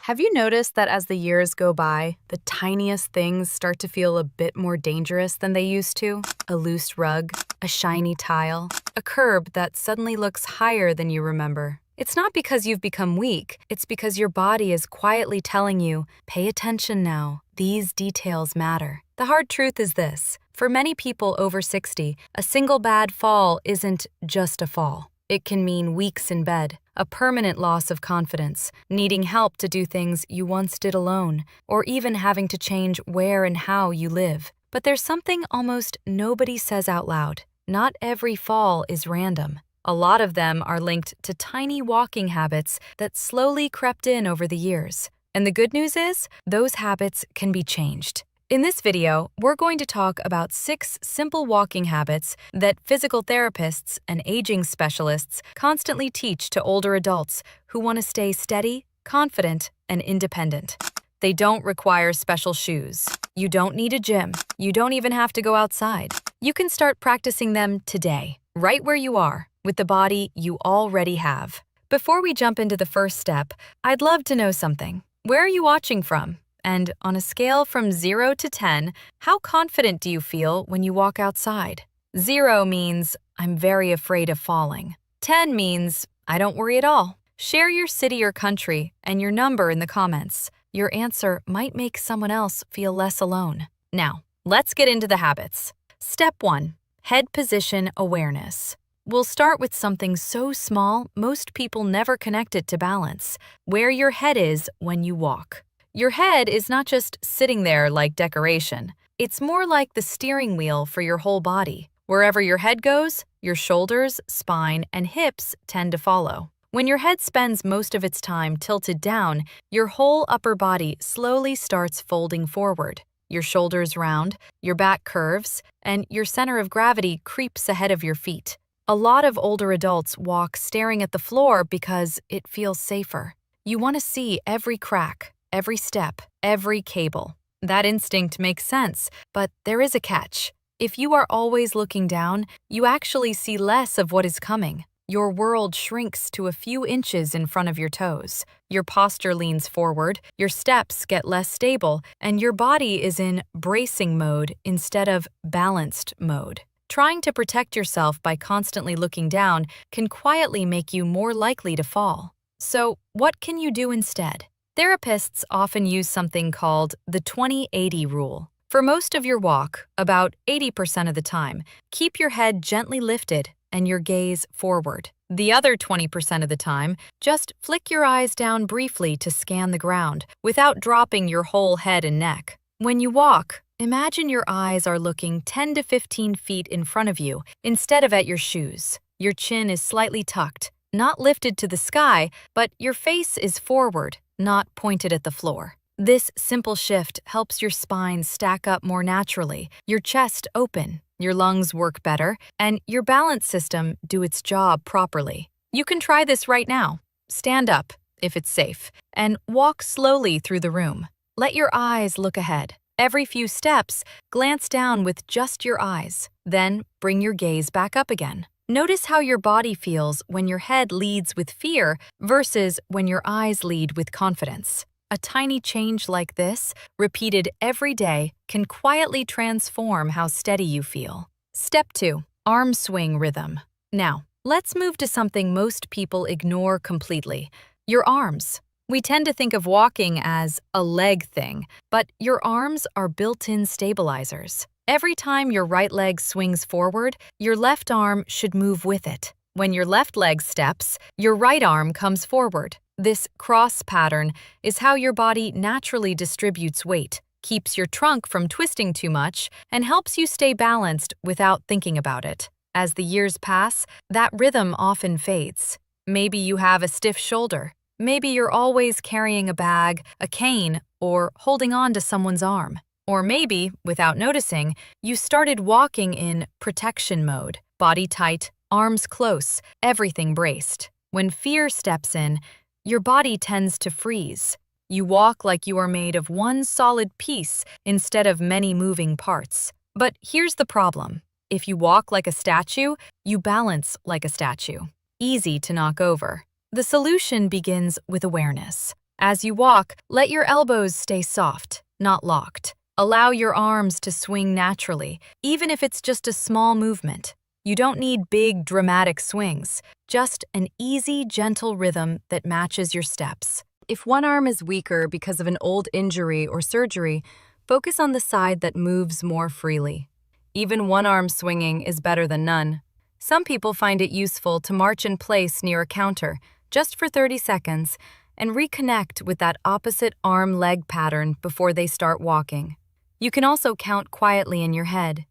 Have you noticed that as the years go by, the tiniest things start to feel a bit more dangerous than they used to? A loose rug, a shiny tile, a curb that suddenly looks higher than you remember. It's not because you've become weak, it's because your body is quietly telling you, pay attention now, these details matter. The hard truth is this: for many people over 60, a single bad fall isn't just a fall. It can mean weeks in bed, a permanent loss of confidence, needing help to do things you once did alone, or even having to change where and how you live. But there's something almost nobody says out loud. Not every fall is random. A lot of them are linked to tiny walking habits that slowly crept in over the years. And the good news is, those habits can be changed. In this video, we're going to talk about 6 simple walking habits that physical therapists and aging specialists constantly teach to older adults who want to stay steady, confident, and independent. They don't require special shoes. You don't need a gym. You don't even have to go outside. You can start practicing them today, right where you are, with the body you already have. Before we jump into the first step, I'd love to know something. Where are you watching from? And on a scale from 0 to 10, how confident do you feel when you walk outside? 0 means, I'm very afraid of falling. 10 means, I don't worry at all. Share your city or country and your number in the comments. Your answer might make someone else feel less alone. Now, let's get into the habits. Step 1. Head position awareness. We'll start with something so small, most people never connect it to balance: where your head is when you walk. Your head is not just sitting there like decoration. It's more like the steering wheel for your whole body. Wherever your head goes, your shoulders, spine, and hips tend to follow. When your head spends most of its time tilted down, your whole upper body slowly starts folding forward. Your shoulders round, your back curves, and your center of gravity creeps ahead of your feet. A lot of older adults walk staring at the floor because it feels safer. You want to see every crack, every step, every cable. That instinct makes sense, but there is a catch. If you are always looking down, you actually see less of what is coming. Your world shrinks to a few inches in front of your toes. Your posture leans forward, your steps get less stable, and your body is in bracing mode instead of balanced mode. Trying to protect yourself by constantly looking down can quietly make you more likely to fall. So, what can you do instead? Therapists often use something called the 20-80 rule. For most of your walk, about 80% of the time, keep your head gently lifted and your gaze forward. The other 20% of the time, just flick your eyes down briefly to scan the ground without dropping your whole head and neck. When you walk, imagine your eyes are looking 10 to 15 feet in front of you instead of at your shoes. Your chin is slightly tucked, not lifted to the sky, but your face is forward, not pointed at the floor. This simple shift helps your spine stack up more naturally, your chest open, your lungs work better, and your balance system do its job properly. You can try this right now. Stand up, if it's safe, and walk slowly through the room. Let your eyes look ahead. Every few steps, glance down with just your eyes. Then bring your gaze back up again. Notice how your body feels when your head leads with fear versus when your eyes lead with confidence. A tiny change like this, repeated every day, can quietly transform how steady you feel. Step 2. Arm swing rhythm. Now, let's move to something most people ignore completely: your arms. We tend to think of walking as a leg thing, but your arms are built-in stabilizers. Every time your right leg swings forward, your left arm should move with it. When your left leg steps, your right arm comes forward. This cross pattern is how your body naturally distributes weight, keeps your trunk from twisting too much, and helps you stay balanced without thinking about it. As the years pass, that rhythm often fades. Maybe you have a stiff shoulder. Maybe you're always carrying a bag, a cane, or holding on to someone's arm. Or maybe, without noticing, you started walking in protection mode, body tight, arms close, everything braced. When fear steps in, your body tends to freeze. You walk like you are made of one solid piece instead of many moving parts. But here's the problem. If you walk like a statue, you balance like a statue. Easy to knock over. The solution begins with awareness. As you walk, let your elbows stay soft, not locked. Allow your arms to swing naturally, even if it's just a small movement. You don't need big, dramatic swings, just an easy, gentle rhythm that matches your steps. If one arm is weaker because of an old injury or surgery, focus on the side that moves more freely. Even one arm swinging is better than none. Some people find it useful to march in place near a counter, just for 30 seconds, and reconnect with that opposite arm-leg pattern before they start walking. You can also count quietly in your head.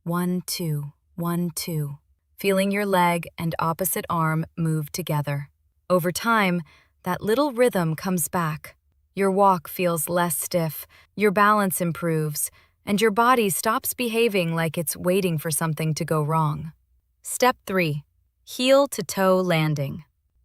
1, 2, 1, 2, feeling your leg and opposite arm move together. Over time, that little rhythm comes back. Your walk feels less stiff, your balance improves, and your body stops behaving like it's waiting for something to go wrong. Step 3. Heel-to-toe landing.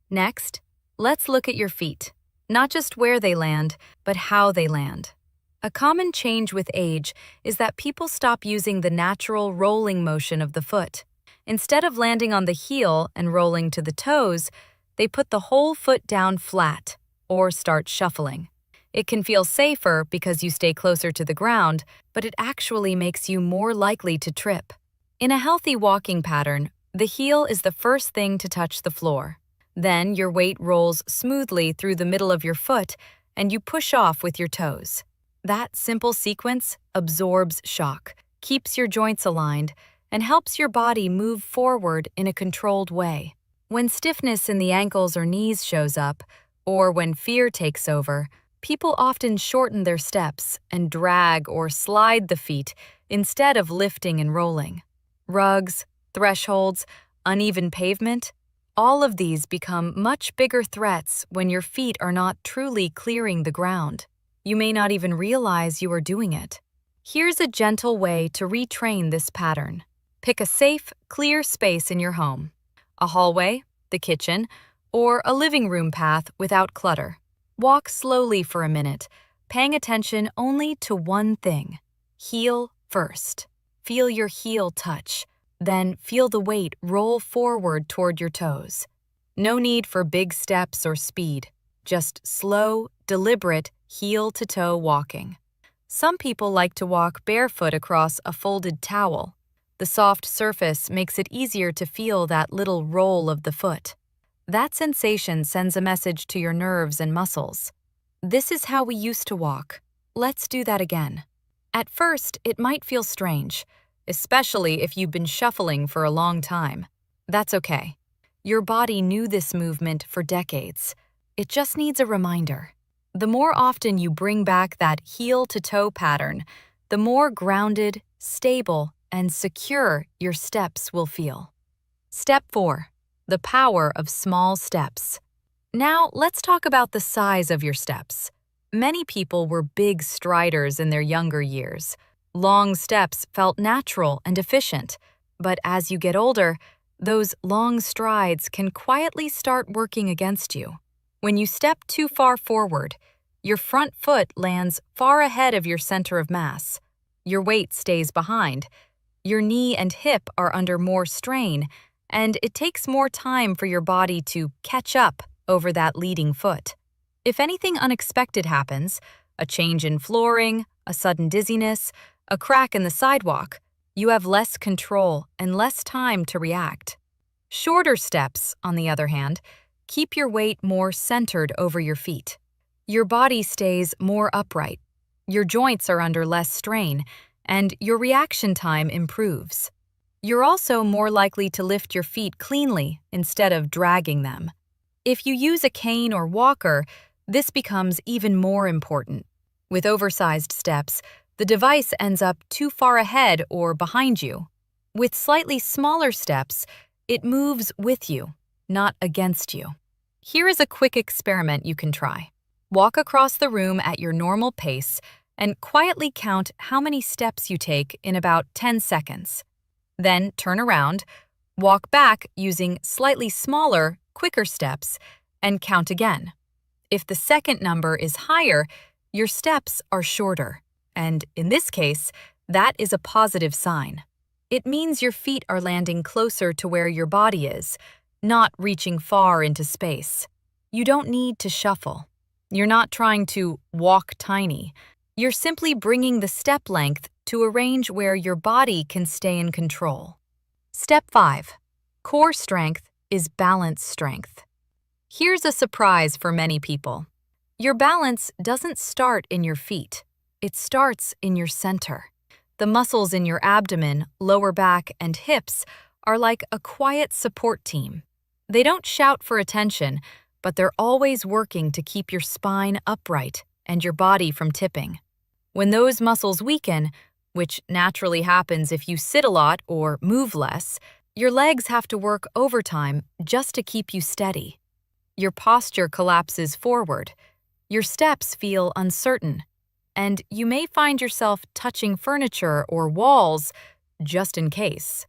Next, let's look at your feet. Not just where they land, but how they land. A common change with age is that people stop using the natural rolling motion of the foot. Instead of landing on the heel and rolling to the toes, they put the whole foot down flat or start shuffling. It can feel safer because you stay closer to the ground, but it actually makes you more likely to trip. In a healthy walking pattern, the heel is the first thing to touch the floor. Then your weight rolls smoothly through the middle of your foot and you push off with your toes. That simple sequence absorbs shock, keeps your joints aligned, and helps your body move forward in a controlled way. When stiffness in the ankles or knees shows up, or when fear takes over, people often shorten their steps and drag or slide the feet instead of lifting and rolling. Rugs, thresholds, uneven pavement, all of these become much bigger threats when your feet are not truly clearing the ground. You may not even realize you are doing it. Here's a gentle way to retrain this pattern. Pick a safe, clear space in your home. A hallway, the kitchen, or a living room path without clutter. Walk slowly for a minute, paying attention only to one thing. Heel first. Feel your heel touch. Then feel the weight roll forward toward your toes. No need for big steps or speed. Just slow, deliberate, heel-to-toe walking. Some people like to walk barefoot across a folded towel. The soft surface makes it easier to feel that little roll of the foot. That sensation sends a message to your nerves and muscles. This is how we used to walk. Let's do that again. At first, it might feel strange, especially if you've been shuffling for a long time. That's okay. Your body knew this movement for decades. It just needs a reminder. The more often you bring back that heel-to-toe pattern, the more grounded, stable, and secure your steps will feel. Step 4. The power of small steps. Now, let's talk about the size of your steps. Many people were big striders in their younger years. Long steps felt natural and efficient, but as you get older, those long strides can quietly start working against you. When you step too far forward, your front foot lands far ahead of your center of mass. Your weight stays behind. Your knee and hip are under more strain, and it takes more time for your body to catch up over that leading foot. If anything unexpected happens, a change in flooring, a sudden dizziness, a crack in the sidewalk, you have less control and less time to react. Shorter steps, on the other hand, keep your weight more centered over your feet. Your body stays more upright, your joints are under less strain, and your reaction time improves. You're also more likely to lift your feet cleanly instead of dragging them. If you use a cane or walker, this becomes even more important. With oversized steps, the device ends up too far ahead or behind you. With slightly smaller steps, it moves with you, not against you. Here is a quick experiment you can try. Walk across the room at your normal pace and quietly count how many steps you take in about 10 seconds. Then turn around, walk back using slightly smaller, quicker steps, and count again. If the second number is higher, your steps are shorter. And in this case, that is a positive sign. It means your feet are landing closer to where your body is, not reaching far into space. You don't need to shuffle. You're not trying to walk tiny. You're simply bringing the step length to a range where your body can stay in control. Step 5. Core strength is balance strength. Here's a surprise for many people. Your balance doesn't start in your feet. It starts in your center. The muscles in your abdomen, lower back, and hips are like a quiet support team. They don't shout for attention, but they're always working to keep your spine upright and your body from tipping. When those muscles weaken, which naturally happens if you sit a lot or move less, your legs have to work overtime just to keep you steady. Your posture collapses forward. Your steps feel uncertain, and you may find yourself touching furniture or walls just in case.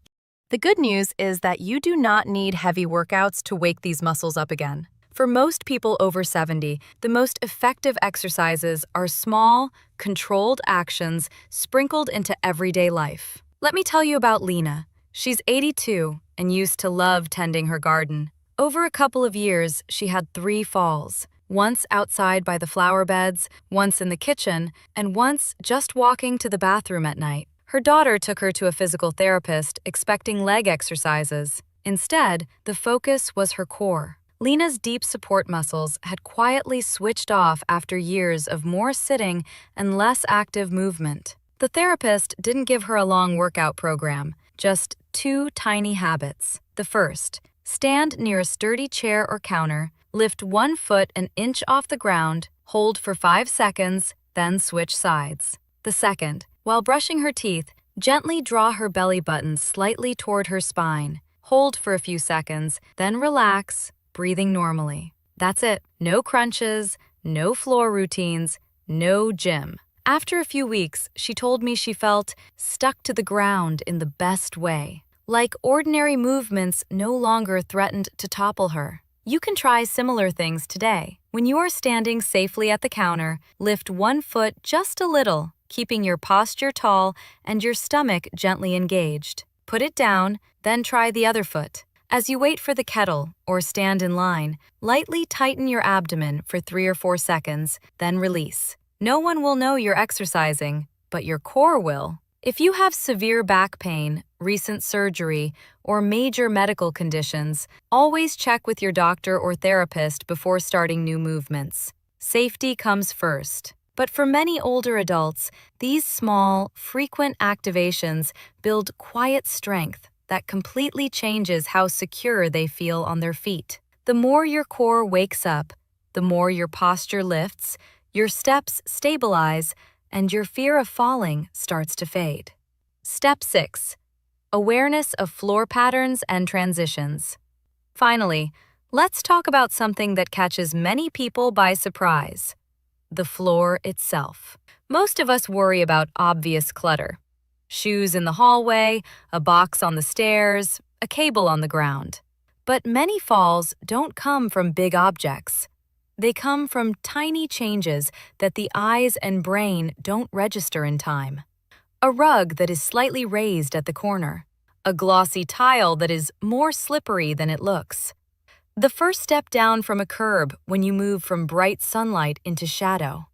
The good news is that you do not need heavy workouts to wake these muscles up again. For most people over 70, the most effective exercises are small, controlled actions sprinkled into everyday life. Let me tell you about Lena. She's 82 and used to love tending her garden. Over a couple of years, she had 3 falls. Once outside by the flower beds, once in the kitchen, and once just walking to the bathroom at night. Her daughter took her to a physical therapist expecting leg exercises. Instead, the focus was her core. Lena's deep support muscles had quietly switched off after years of more sitting and less active movement. The therapist didn't give her a long workout program, just 2 tiny habits. The first, stand near a sturdy chair or counter, lift 1 foot an inch off the ground, hold for 5 seconds, then switch sides. The second, while brushing her teeth, gently draw her belly button slightly toward her spine. Hold for a few seconds, then relax, breathing normally. That's it. No crunches, no floor routines, no gym. After a few weeks, she told me she felt stuck to the ground in the best way. Like ordinary movements no longer threatened to topple her. You can try similar things today. When you are standing safely at the counter, lift 1 foot just a little, keeping your posture tall and your stomach gently engaged. Put it down, then try the other foot. As you wait for the kettle or stand in line, lightly tighten your abdomen for 3 or 4 seconds, then release. No one will know you're exercising, but your core will. If you have severe back pain, recent surgery, or major medical conditions, always check with your doctor or therapist before starting new movements. Safety comes first. But for many older adults, these small, frequent activations build quiet strength that completely changes how secure they feel on their feet. The more your core wakes up, the more your posture lifts, your steps stabilize, and your fear of falling starts to fade. Step 6. Awareness of floor patterns and transitions. Finally, let's talk about something that catches many people by surprise: the floor itself. Most of us worry about obvious clutter. Shoes in the hallway, a box on the stairs, a cable on the ground. But many falls don't come from big objects. They come from tiny changes that the eyes and brain don't register in time. A rug that is slightly raised at the corner. A glossy tile that is more slippery than it looks. The first step down from a curb when you move from bright sunlight into shadow.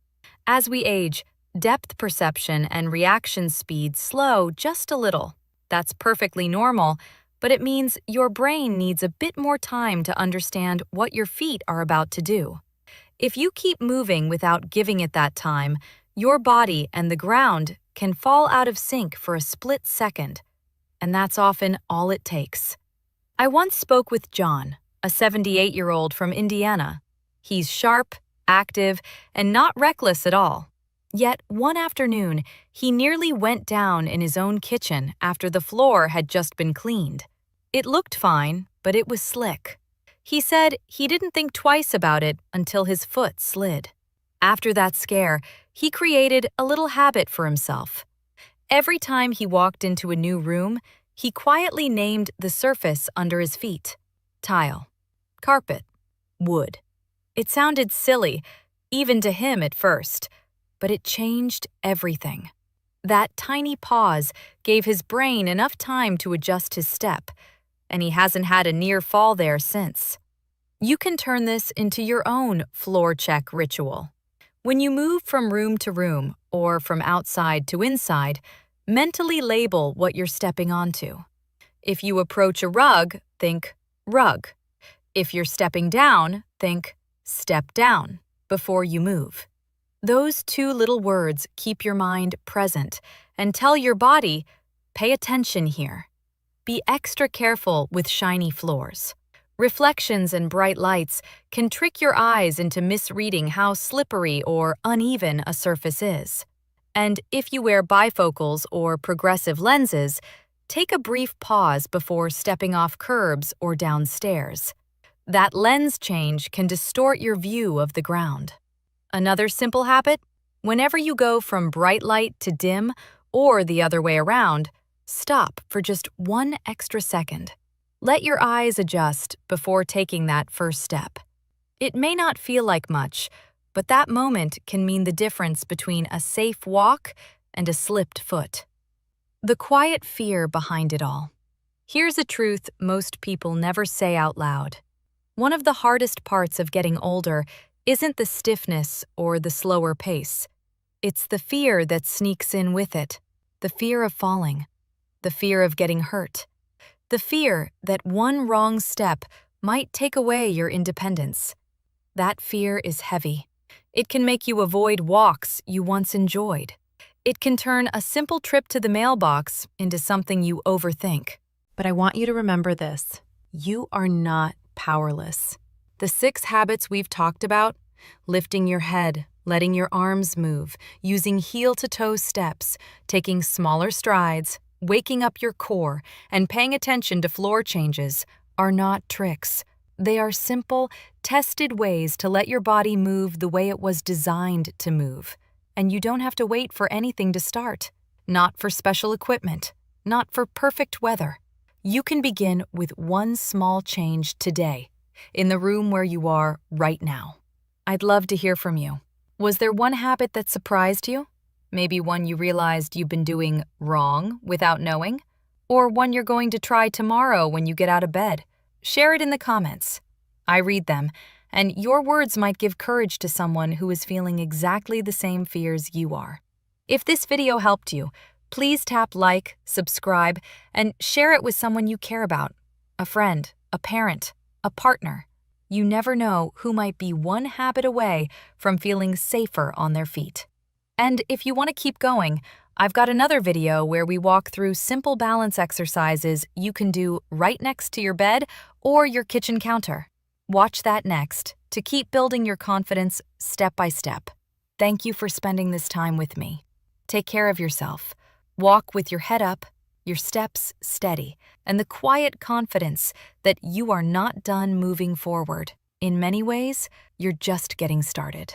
As we age, depth perception and reaction speed slow just a little. That's perfectly normal, but it means your brain needs a bit more time to understand what your feet are about to do. If you keep moving without giving it that time, your body and the ground can fall out of sync for a split second, and that's often all it takes. I once spoke with John, a 78-year-old from Indiana. He's sharp, active, and not reckless at all. Yet one afternoon, he nearly went down in his own kitchen after the floor had just been cleaned. It looked fine, but it was slick. He said he didn't think twice about it until his foot slid. After that scare, he created a little habit for himself. Every time he walked into a new room, he quietly named the surface under his feet: tile, carpet, wood. It sounded silly, even to him at first, but it changed everything. That tiny pause gave his brain enough time to adjust his step, and he hasn't had a near fall there since. You can turn this into your own floor check ritual. When you move from room to room or from outside to inside, mentally label what you're stepping onto. If you approach a rug, think rug. If you're stepping down, think step down before you move. Those two little words keep your mind present and tell your body, pay attention here. Be extra careful with shiny floors. Reflections and bright lights can trick your eyes into misreading how slippery or uneven a surface is. And if you wear bifocals or progressive lenses, take a brief pause before stepping off curbs or downstairs. That lens change can distort your view of the ground. Another simple habit: whenever you go from bright light to dim or the other way around, stop for just 1 extra second. Let your eyes adjust before taking that first step. It may not feel like much, but that moment can mean the difference between a safe walk and a slipped foot. The quiet fear behind it all. Here's a truth most people never say out loud. One of the hardest parts of getting older isn't the stiffness or the slower pace. It's the fear that sneaks in with it, the fear of falling, the fear of getting hurt, the fear that one wrong step might take away your independence. That fear is heavy. It can make you avoid walks you once enjoyed. It can turn a simple trip to the mailbox into something you overthink. But I want you to remember this: you are not powerless. The 6 habits we've talked about, lifting your head, letting your arms move, using heel-to-toe steps, taking smaller strides, waking up your core, and paying attention to floor changes, are not tricks. They are simple, tested ways to let your body move the way it was designed to move. And you don't have to wait for anything to start. Not for special equipment, not for perfect weather. You can begin with one small change today, in the room where you are right now. I'd love to hear from you. Was there one habit that surprised you? Maybe one you realized you've been doing wrong without knowing? Or one you're going to try tomorrow when you get out of bed? Share it in the comments. I read them, and your words might give courage to someone who is feeling exactly the same fears you are. If this video helped you, please tap like, subscribe, and share it with someone you care about. A friend, a parent, a partner. You never know who might be one habit away from feeling safer on their feet. And if you want to keep going, I've got another video where we walk through simple balance exercises you can do right next to your bed or your kitchen counter. Watch that next to keep building your confidence step by step. Thank you for spending this time with me. Take care of yourself. Walk with your head up, your steps steady, and the quiet confidence that you are not done moving forward. In many ways, you're just getting started.